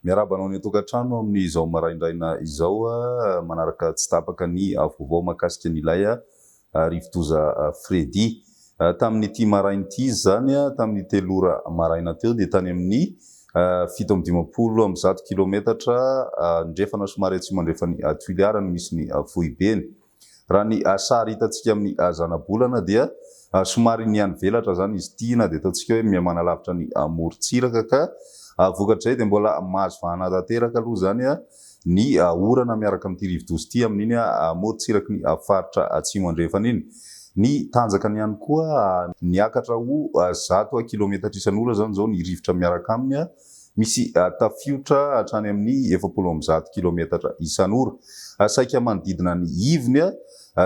Miarahaba anao ny tokantrano amin'izao maraindraina izao manaraka tsy tapaka ny vaovao mahakasika an'ilay rivodoza Fredy. Tamin'ity marain'ity zany tamin'ny 3 ora maraina teo dia tany amin'ny 7:20 kilometatra ndrefana somary atsimo andrefany Tuiliara no misy ny fohibeny. Raha ny sary hitantsika amin'ny zana-bolana dia somary niany velatra zany izy ity na dia ataontsika hoe mihamanalavitra ny morontsiraka ka vokatrizay dia mbola mahazo vahana tanteraka aloha zany ny orana miaraka amin'ity rivodoza ity amin'iny morontsiraky ny faritra atsimo andrefana iny. Ny tanjakany ihany koa niakatra ho 100 kilometatra isan'ora zany zao ny rivotra miaraka aminy, misy tafiotra hatrany amin'ny 710 kilometatra isan'ora. Saika manodidina ny ivony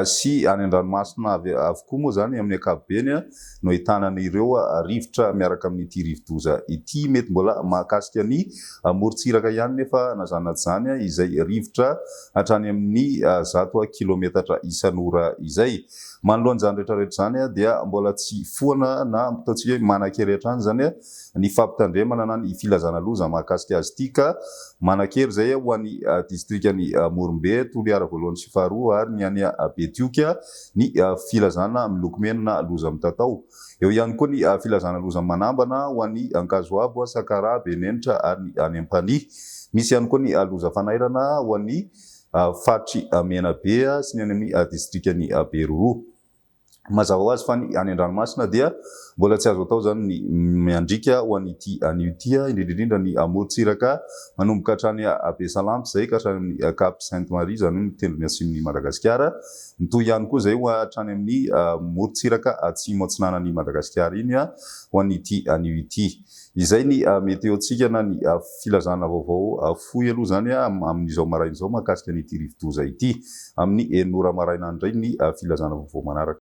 sy any an-dranomasina avokoa moa zany amin'ny ankapobeny no ahitana ireo rivotra miaraka amin'ity rivodoza ity. Mety mbola mahakasika ny morontsiraka ihany nefa nazana zany izay rivotra hatrany amin'ny 100 kilometatra isan'ora izay. Manoloana zany rehetrarehetra zany dia mbola tsy foana na ataontsika hoe manan-kery hatrany zany ny fampitandremana na ny filazana loza mahakasika azy ity, ka manan-kery zay ho an'ny distrikany Morombe, Toliara voalohany sy faharoa ary ny any Betioka ny filazana miloko mena na loza mitatao. Eo ihany koa ny filazana loza manambana ho an'ny Ankazoabo, Sakara, Benenitra ary ny any Ampani. Misy ihany koa ny loza fanairana ho an'ny faritry Menabe sy ny any amin'ny distrikany Beroro. Mazava ho azy fa ny any an-dranomasina dia mbola tsy azo atao zany ny miandrika ho an'ity an'ity indrindrindrindra ny morontsiraka manomboka hatrany Besalampy zay ka hatrany amin'ny Cap Sainte-Marie zany ny tendrony atsimon'ny Madagasikara. Mitohy ihany koa zay ho hatrany amin'ny morontsiraka atsimo atsinanan'ny Madagasikara iny ho an'ity an'ity. Izay ny meteontsika na ny filazana vaovao fohy aloha zany amin'izao maraina izao mahakasika an'ity rivodoza ity. Amin'ny 9 ora maraina indray ny filazana vaovao manaraka.